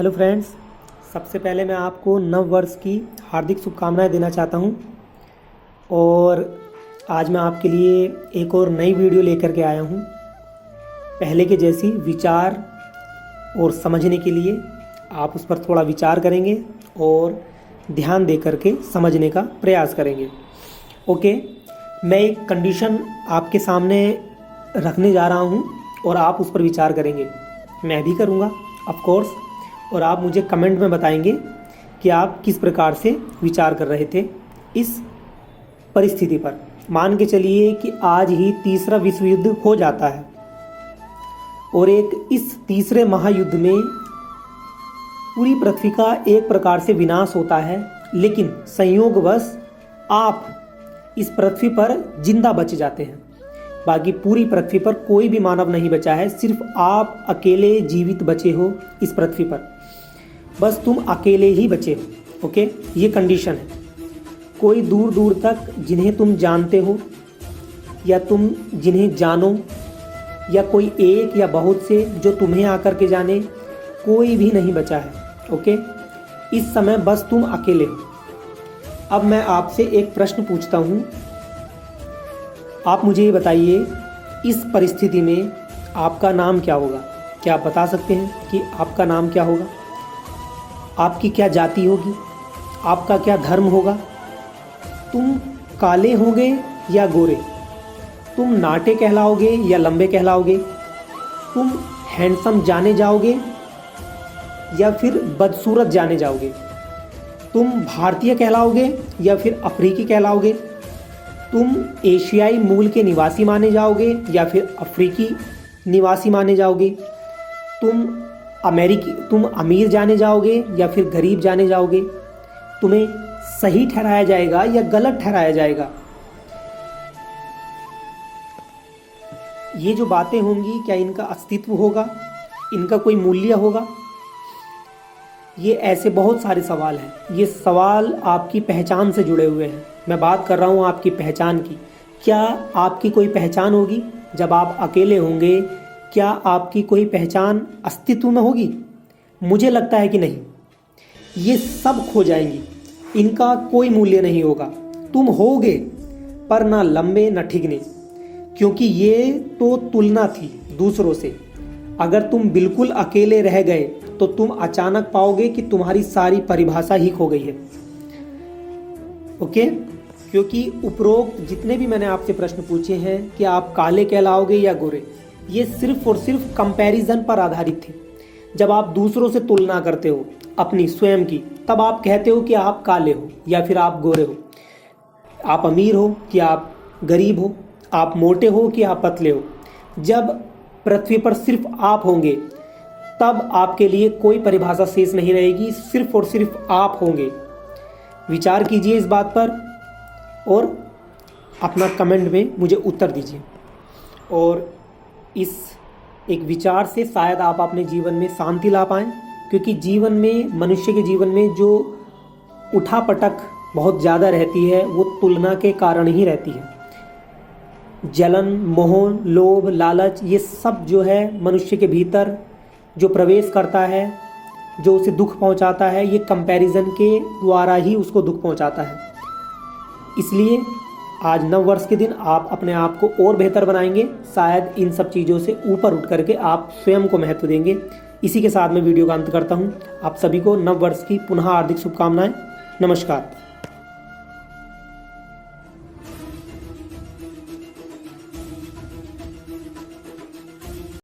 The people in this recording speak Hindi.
हेलो फ्रेंड्स, सबसे पहले मैं आपको नव वर्ष की हार्दिक शुभकामनाएं देना चाहता हूं। और आज मैं आपके लिए एक और नई वीडियो लेकर के आया हूं। पहले के जैसी विचार और समझने के लिए आप उस पर थोड़ा विचार करेंगे और ध्यान दे करके समझने का प्रयास करेंगे। ओके, मैं एक कंडीशन आपके सामने रखने जा रहा हूं और आप उस पर विचार करेंगे। मैं भी करूंगा ऑफ कोर्स, और आप मुझे कमेंट में बताएंगे कि आप किस प्रकार से विचार कर रहे थे इस परिस्थिति पर। मान के चलिए कि आज ही तीसरा विश्व युद्ध हो जाता है और इस तीसरे महायुद्ध में पूरी पृथ्वी का एक प्रकार से विनाश होता है, लेकिन संयोगवश आप इस पृथ्वी पर जिंदा बच जाते हैं। बाकी पूरी पृथ्वी पर कोई भी मानव नहीं बचा है, सिर्फ आप अकेले जीवित बचे हो इस पृथ्वी पर। बस तुम अकेले ही बचे हो। ओके, ये कंडीशन है। कोई दूर दूर तक जिन्हें तुम जानते हो या तुम जिन्हें जानो, या कोई एक या बहुत से जो तुम्हें आकर के जाने, कोई भी नहीं बचा है। ओके, इस समय बस तुम अकेले हो। अब मैं आपसे एक प्रश्न पूछता हूँ, आप मुझे ये बताइए, इस परिस्थिति में आपका नाम क्या होगा? क्या आप बता सकते हैं कि आपका नाम क्या होगा? आपकी क्या जाति होगी? आपका क्या धर्म होगा? तुम काले होगे या गोरे? तुम नाटे कहलाओगे या लंबे कहलाओगे? तुम हैंडसम जाने जाओगे या फिर बदसूरत जाने जाओगे? तुम भारतीय कहलाओगे या फिर अफ्रीकी कहलाओगे? तुम एशियाई मूल के निवासी माने जाओगे या फिर अफ्रीकी निवासी माने जाओगे? तुम अमीर जाने जाओगे या फिर गरीब जाने जाओगे? तुम्हें सही ठहराया जाएगा या गलत ठहराया जाएगा? ये जो बातें होंगी, क्या इनका अस्तित्व होगा? इनका कोई मूल्य होगा? ये ऐसे बहुत सारे सवाल हैं। ये सवाल आपकी पहचान से जुड़े हुए हैं। मैं बात कर रहा हूँ आपकी पहचान की। क्या आपकी कोई पहचान होगी जब आप अकेले होंगे? क्या आपकी कोई पहचान अस्तित्व में होगी? मुझे लगता है कि नहीं। ये सब खो जाएंगी, इनका कोई मूल्य नहीं होगा। तुम होगे पर ना लंबे ना ठिगने, क्योंकि ये तो तुलना थी दूसरों से। अगर तुम बिल्कुल अकेले रह गए तो तुम अचानक पाओगे कि तुम्हारी सारी परिभाषा ही खो गई है। ओके, क्योंकि उपरोक्त जितने भी मैंने आपसे प्रश्न पूछे हैं कि आप काले कहलाओगे या गोरे, ये सिर्फ और सिर्फ कंपैरिजन पर आधारित थे। जब आप दूसरों से तुलना करते हो अपनी स्वयं की, तब आप कहते हो कि आप काले हो या फिर आप गोरे हो, आप अमीर हो कि आप गरीब हो, आप मोटे हो कि आप पतले हो। जब पृथ्वी पर सिर्फ आप होंगे, तब आपके लिए कोई परिभाषा शेष नहीं रहेगी, सिर्फ और सिर्फ आप होंगे। विचार कीजिए इस बात पर और अपना कमेंट में मुझे उत्तर दीजिए। और इस एक विचार से शायद आप अपने जीवन में शांति ला पाएं, क्योंकि जीवन में, मनुष्य के जीवन में जो उठापटक बहुत ज़्यादा रहती है, वो तुलना के कारण ही रहती है। जलन, मोह, लोभ, लालच, ये सब जो है मनुष्य के भीतर जो प्रवेश करता है, जो उसे दुख पहुंचाता है, ये कंपैरिजन के द्वारा ही उसको दुख पहुंचाता है। इसलिए आज नव वर्ष के दिन आप अपने आप को और बेहतर बनाएंगे। शायद इन सब चीज़ों से ऊपर उठ करके आप स्वयं को महत्व देंगे। इसी के साथ मैं वीडियो का अंत करता हूँ। आप सभी को नव वर्ष की पुनः हार्दिक शुभकामनाएं। नमस्कार।